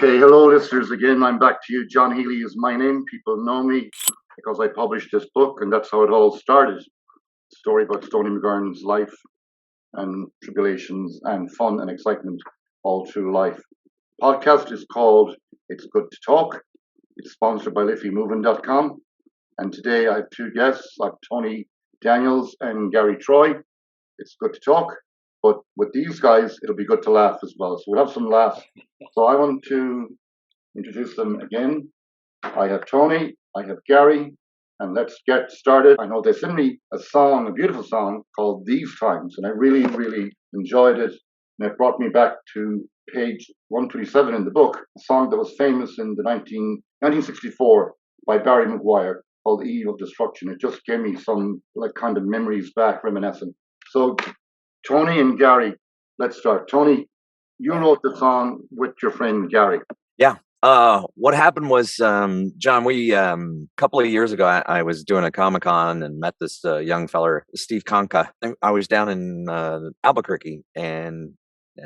Okay, hello listeners again. I'm back to you. John Healy is my name. People know me because I published this book, and that's how it all started. A story about Stoney McGurn's life and tribulations and fun and excitement all through life. Podcast is called It's Good to Talk. It's sponsored by LiffeyMoving.com. And today I have two guests. I have Tony Daniels and Gary Troy. It's good to talk. But with these guys, it'll be good to laugh as well. So we'll have some laughs. So I want to introduce them again. I have Tony, I have Gary, and let's get started. I know they sent me a song, a beautiful song called These Times, and I really, really enjoyed it. And it brought me back to page 127 in the book, a song that was famous in the 1964 by Barry McGuire called Eve of Destruction. It just gave me some like kind of memories back, reminiscent. So Tony and Gary, let's start. Tony, you wrote the song with your friend Gary. Yeah. What happened was, John, we, a couple of years ago, I was doing a Comic-Con and met this young feller, Steve Conca. I was down in Albuquerque, and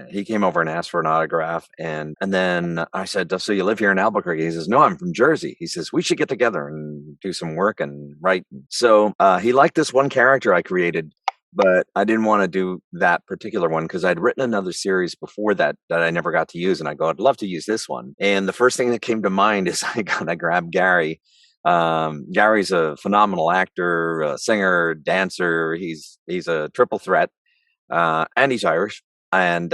he came over and asked for an autograph. And then I said, so you live here in Albuquerque? He says, no, I'm from Jersey. He says, we should get together and do some work and write. So he liked this one character I created, but I didn't want to do that particular one because I'd written another series before that I never got to use. And I go, I'd love to use this one. And the first thing that came to mind is I grabbed Gary. Gary's a phenomenal actor, singer, dancer. He's a triple threat, and he's Irish. And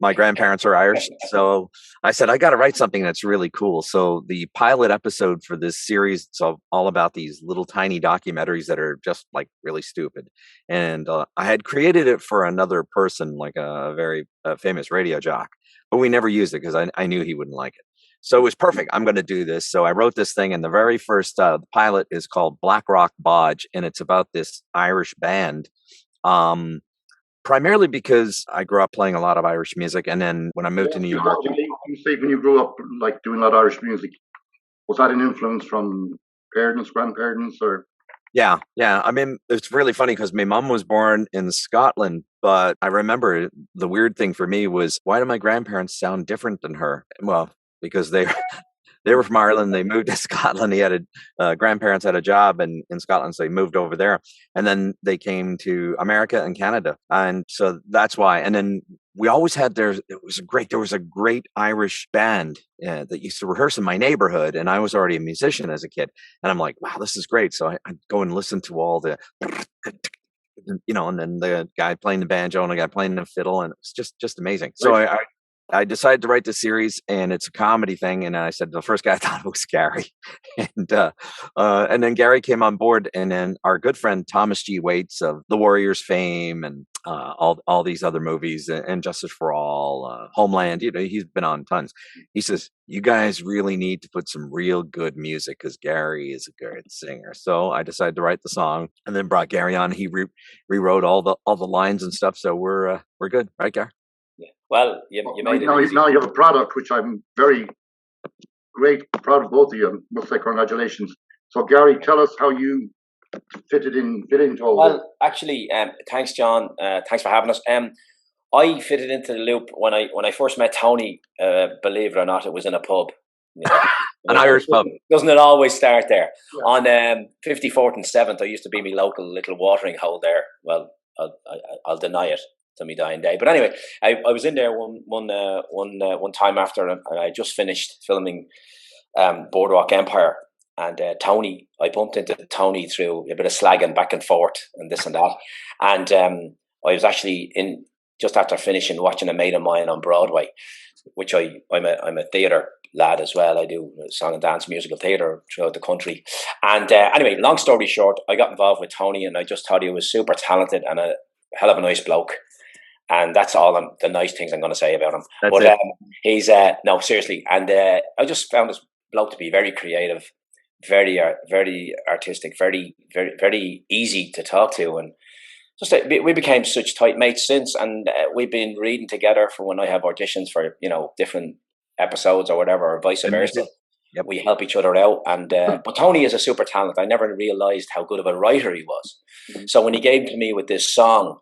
my grandparents are Irish. So I said, I got to write something that's really cool. So the pilot episode for this series, it's all about these little tiny documentaries that are just like really stupid. And I had created it for another person, like a very famous radio jock, but we never used it because I knew he wouldn't like it. So it was perfect. I'm going to do this. So I wrote this thing, and the very first pilot is called Black Rock Bodge, and it's about this Irish band. Primarily because I grew up playing a lot of Irish music, and then when I moved to New York, you say when you grew up like doing a lot of Irish music, was that an influence from parents, grandparents, or? Yeah. I mean, it's really funny because my mom was born in Scotland, but I remember the weird thing for me was, why do my grandparents sound different than her? Well, because they were from Ireland. They moved to Scotland. He had grandparents had a job in Scotland, so they moved over there. And then they came to America and Canada. And so that's why. And then we always had there was a great Irish band that used to rehearse in my neighborhood. And I was already a musician as a kid. And I'm like, wow, this is great. So I'd go and listen to all the, and then the guy playing the banjo and the guy playing the fiddle. And it's just amazing. So I decided to write the series, and it's a comedy thing. And I said, the first guy I thought was Gary. And then Gary came on board, and then our good friend, Thomas G. Waits of the Warriors fame and all these other movies and Justice for All, Homeland, he's been on tons. He says, you guys really need to put some real good music because Gary is a good singer. So I decided to write the song and then brought Gary on. He rewrote all the lines and stuff. So we're good. Right, Gary? Yeah. Well, you made it easy. Now you have a product which I'm very proud of both of you. I must say congratulations. So Gary, tell us how you fit into all this. Well, actually, thanks, John. Thanks for having us. I fitted into the loop when I first met Tony. Believe it or not, it was in a pub. An Irish pub. Doesn't it always start there? Yeah. On 54th and 7th, I used to be my local little watering hole there. Well, I'll deny it to me dying day. But anyway, I was in there one time after, and I just finished filming Boardwalk Empire, and I bumped into Tony through a bit of slagging back and forth and this and that, and I was actually in just after finishing watching a mate of mine on Broadway, which I'm a theatre lad as well. I do song and dance musical theatre throughout the country, and anyway, long story short, I got involved with Tony, and I just thought he was super talented and a hell of a nice bloke. And that's all the nice things I'm going to say about him. But he's no, seriously. And I just found this bloke to be very creative, very artistic, very, very, very easy to talk to. And just we became such tight mates since. And we've been reading together for when I have auditions for, different episodes or whatever, or vice versa. Yep. We help each other out. And but Tony is a super talent. I never realized how good of a writer he was. Mm-hmm. So when he came to me with this song,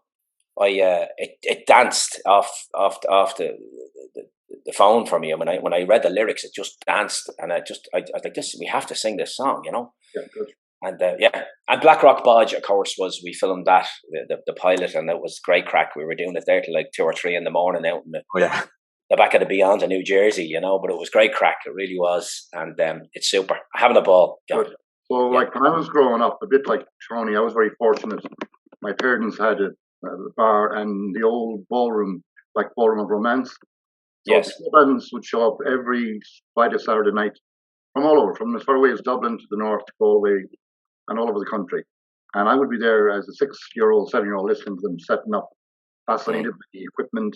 it danced off the the phone for me, and when I read the lyrics, it just danced, and I was like, this, we have to sing this song, you know. Yeah, good. And and Black Rock Bodge, of course, we filmed that the pilot, and it was great crack. We were doing it there till like 2 or 3 in the morning out in the back of the Beyond in New Jersey, you know. But it was great crack, it really was, and it's super. Having a ball. Good. So, like when I was growing up, a bit like Tony, I was very fortunate. My parents had a bar and the old ballroom, like Ballroom of Romance. So Yes. bands would show up every Friday, Saturday night from all over, from as far away as Dublin to the north, Galway, and all over the country. And I would be there as a 6-year-old, 7-year-old, listening to them setting up, fascinated with the equipment.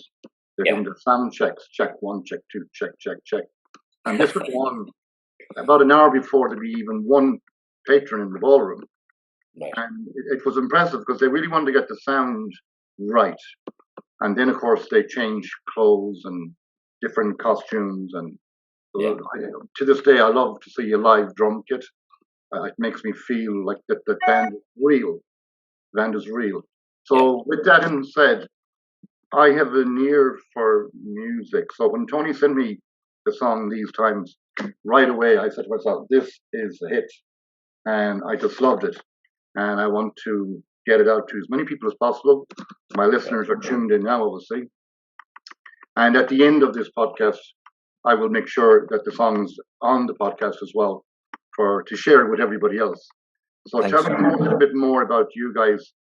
They're doing the sound checks, check 1, check 2, check, check, check. And this would go on about an hour before there'd be even one patron in the ballroom. Right. And it was impressive because they really wanted to get the sound right. And then, of course, they change clothes and different costumes. And to this day, I love to see a live drum kit. It makes me feel like that the band is real. The band is real. So with that said, I have an ear for music. So when Tony sent me the song These Times, right away I said to myself, this is a hit. And I just loved it. And I want to get it out to as many people as possible. My listeners are tuned in now, obviously. And at the end of this podcast, I will make sure that the song's on the podcast as well to share it with everybody else. So tell me a little bit more about you guys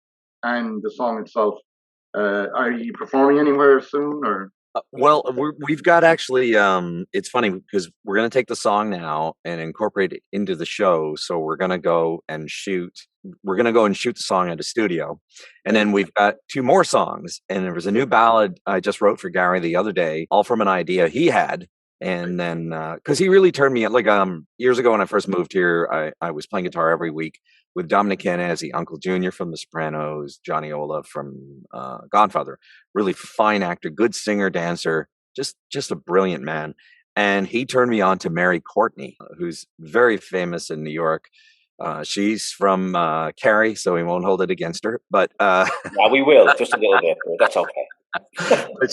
and the song itself. Are you performing anywhere soon, or? Well, we've got actually. It's funny because we're going to take the song now and incorporate it into the show. So we're going to go and shoot. We're going to go and shoot the song at a studio, and then we've got 2 more songs. And there was a new ballad I just wrote for Gary the other day, all from an idea he had. And then, because he really turned me like years ago when I first moved here, I was playing guitar every week with Dominic Canazzi, Uncle Junior from The Sopranos, Johnny Ola from Godfather. Really fine actor, good singer, dancer, just a brilliant man. And he turned me on to Mary Courtney, who's very famous in New York. She's from Kerry, so we won't hold it against her. But yeah, we will just a little bit. That's okay. But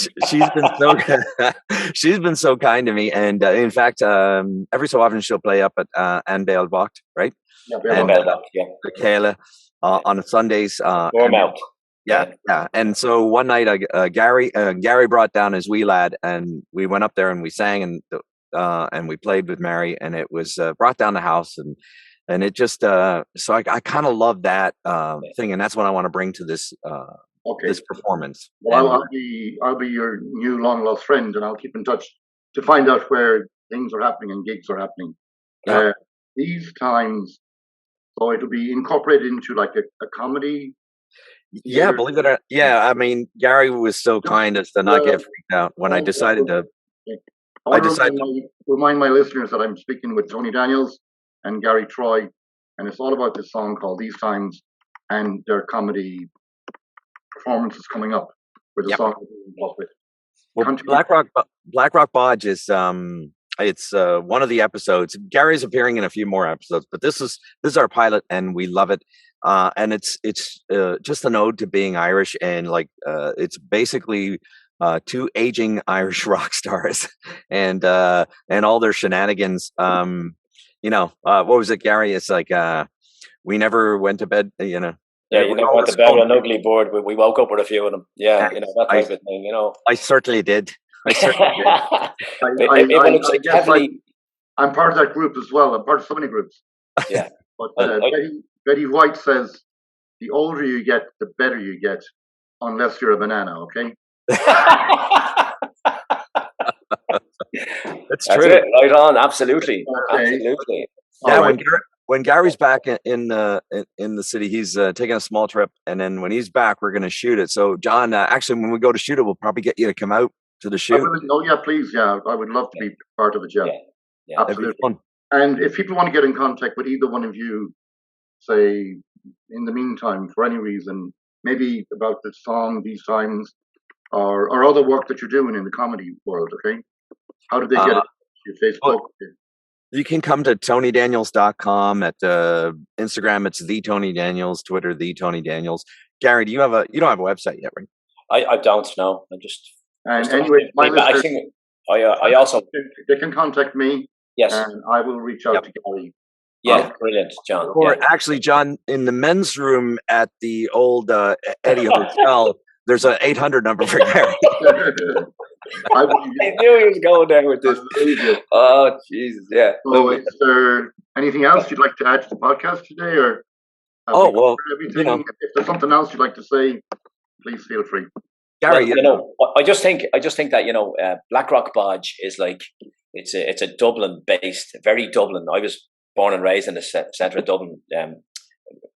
she's been so kind to me, and in fact, every so often she'll play up at Anne Bailbocht, right? Healy on Sundays. And so one night, Gary brought down his wee lad, and we went up there and we sang and we played with Mary, and it was brought down the house, and it just so I kind of love that thing, and that's what I want to bring to this. This performance. Well, I'll be your new long lost friend, and I'll keep in touch to find out where things are happening and gigs are happening. Yeah. These times, so it'll be incorporated into like a comedy. Yeah, believe it or not. Yeah, I mean, Gary was so kind as to not get freaked out when I decided to. Remind my listeners that I'm speaking with Tony Daniels and Gary Troy, and it's all about this song called These Times and their comedy performances coming up with the song with. Well, Black Rock Bodge is it's one of the episodes. Gary's appearing in a few more episodes, but this is our pilot, and we love it. And it's just an ode to being Irish, and like it's basically 2 aging Irish rock stars and all their shenanigans. What was it, Gary? It's like we never went to bed, Yeah, you never went to bed with an ugly board, but we woke up with a few of them. Yeah, that type of thing, I certainly did. I'm part of that group as well. I'm part of so many groups. Yeah. But Betty White says, the older you get, the better you get, unless you're a banana, okay? That's true. It. Right on, absolutely. Okay. Absolutely. Yeah, when Gary's back in the city, he's taking a small trip, and then when he's back, we're going to shoot it. So, John, actually, when we go to shoot it, we'll probably get you to come out to the shoot. Oh yeah, please, yeah, I would love to be part of it. Yeah, absolutely. Fun. And if people want to get in contact with either one of you, say in the meantime, for any reason, maybe about the song These Times, or other work that you're doing in the comedy world, okay? How do they get it? Your Facebook. You can come to TonyDaniels.com. At Instagram, it's the Tony Daniels. Twitter, the Tony Daniels. Gary, you don't have a website yet, right? I don't know. I just. And anyway, I also They can contact me, yes, and I will reach out to Gary. yeah, brilliant, John. Or Yeah. actually, John, in the men's room at the old Eddie Hotel, there's an 800 number for Gary. I knew he was going there with this. Oh, Jesus, yeah. So, is there anything else you'd like to add to the podcast today, or Oh well, everything? If there's something else you'd like to say, please feel free. Gary, I just think that Black Rock Bodge is like it's a Dublin based, very Dublin. I was born and raised in the centre of Dublin.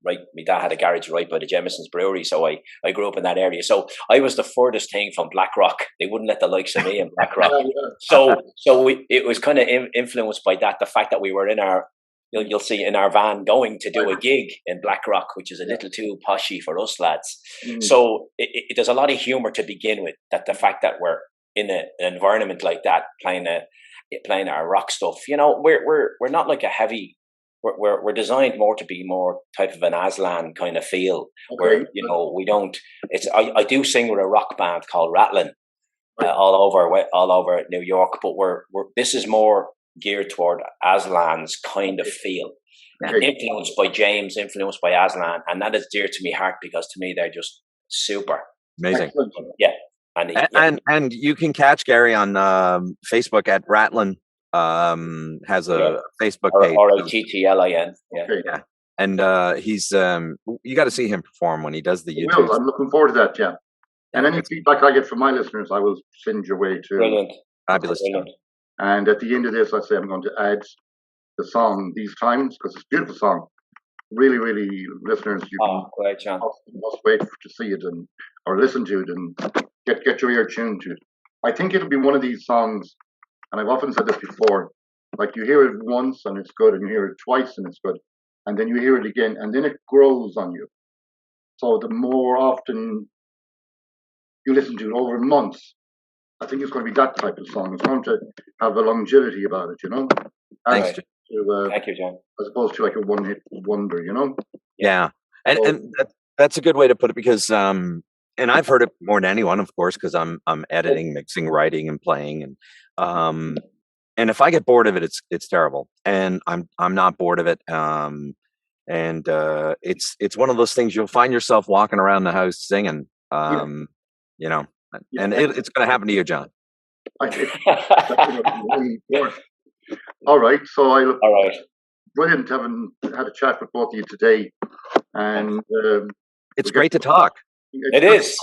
Right, my dad had a garage right by the Jameson's Brewery, so I grew up in that area. So I was the furthest thing from Black Rock. They wouldn't let the likes of me in Black Rock. It was kind of influenced by that. The fact that we were in our, you'll see in our van going to do a gig in Black Rock, which is a little too poshy for us lads. So there's a lot of humour to begin with. That the fact that we're in an environment like that, playing our rock stuff. We're not like a heavy. We're designed more to be more type of an Aslan kind of feel, where we don't. I do sing with a rock band called Rattlin, all over New York, but this is more geared toward Aslan's kind of feel, influenced by James, influenced by Aslan, and that is dear to me heart because to me they're just super amazing. Yeah, and you can catch Gary on Facebook at Rattlin. Has a Facebook page. RATTLIN. Yeah. And he's you got to see him perform when he does the YouTube. I'm looking forward to that. Yeah. And any feedback I get from my listeners, I will send your way too. Brilliant. Fabulous. Brilliant. And at the end of this, I say I'm going to add the song These Times because it's a beautiful song. Really, really, listeners, you great, John. must wait to see it or listen to it and get your ear tuned to it. I think it'll be one of these songs. And I've often said this before, like you hear it once and it's good, and you hear it twice and it's good, and then you hear it again, and then it grows on you. So the more often you listen to it over months, I think it's going to be that type of song. It's going to have a longevity about it, Thanks. Thank you, John. As opposed to like a one-hit wonder, Yeah, and that's a good way to put it because, and I've heard it more than anyone, of course, because I'm editing, mixing, writing, and playing, and if I get bored of it, it's terrible, and I'm not bored of it. And it's one of those things you'll find yourself walking around the house singing, and it's going to happen to you, John. All right, so I look all right. Brilliant having had a chat with both of you today, and it's great to talk. It is.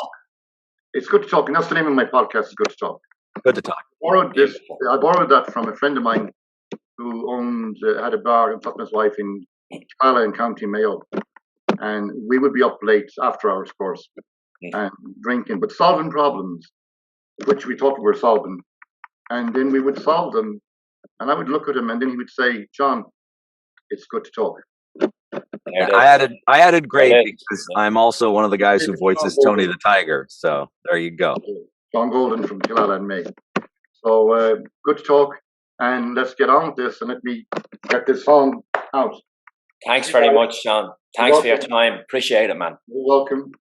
It's good to talk, and that's the name of my podcast. It's good to talk. Good to talk. I borrowed that from a friend of mine who had a bar and with his wife in Cala in County Mayo, and we would be up late after hours, of course, and drinking, but solving problems, which we thought we were solving, and then we would solve them, and I would look at him, and then he would say, "John, it's good to talk." I added great because I'm also one of the guys who voices Tony the Tiger. So there you go. John Golden from Killala and May. So good to talk, and let's get on with this, and let me get this song out. Thanks very much, John. Thanks for your time. Appreciate it, man. You're welcome.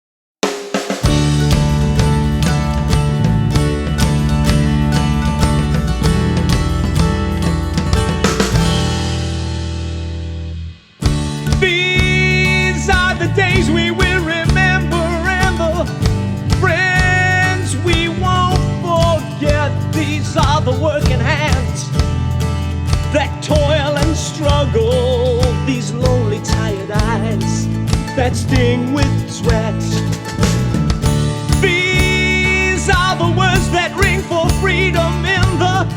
These are the days we will remember, and the friends we won't forget. These are the working hands that toil and struggle, these lonely tired eyes that sting with sweat. These are the words that ring for freedom in the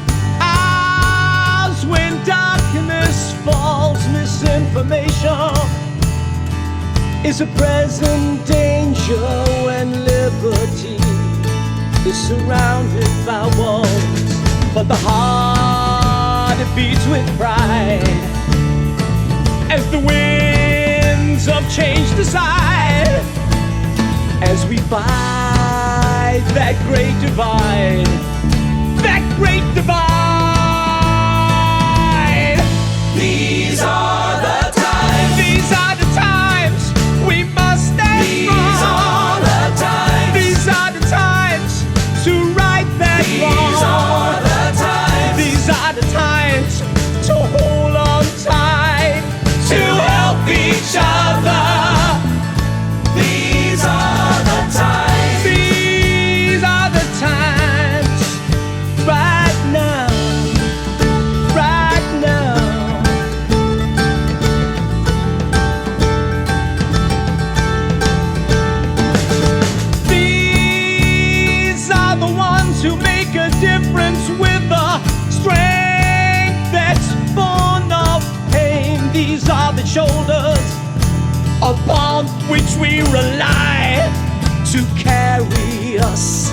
hours when darkness falls. Misinformation is a present danger when liberty is surrounded by walls, but the heart it beats with pride as the winds of change decide, as we fight that great divide, that great divide. These are the times, these are the times we must stand strong. These are the times, these are the times to right that wrong. These are the times. upon which we rely to carry us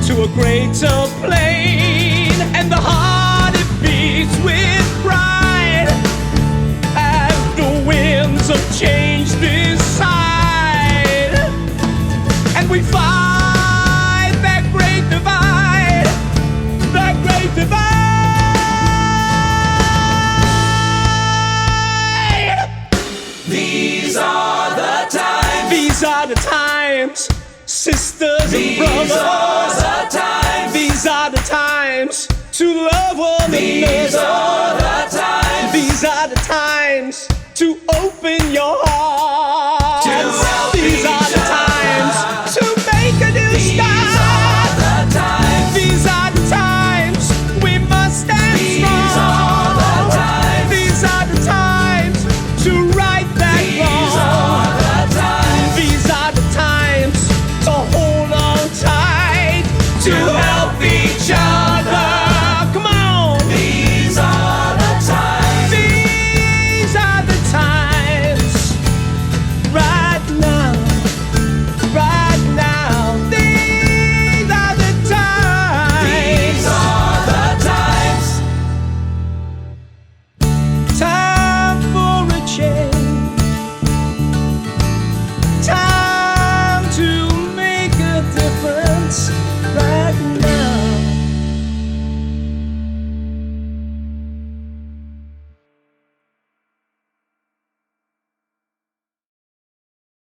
to a greater plane. And the heart, it beats with pride as the winds of change decide. And we fight that great divide, that great divide. These are the times. These are the times, sisters and brothers. These are the times. These are the times to love one These another. are the times. These are the times to open your heart.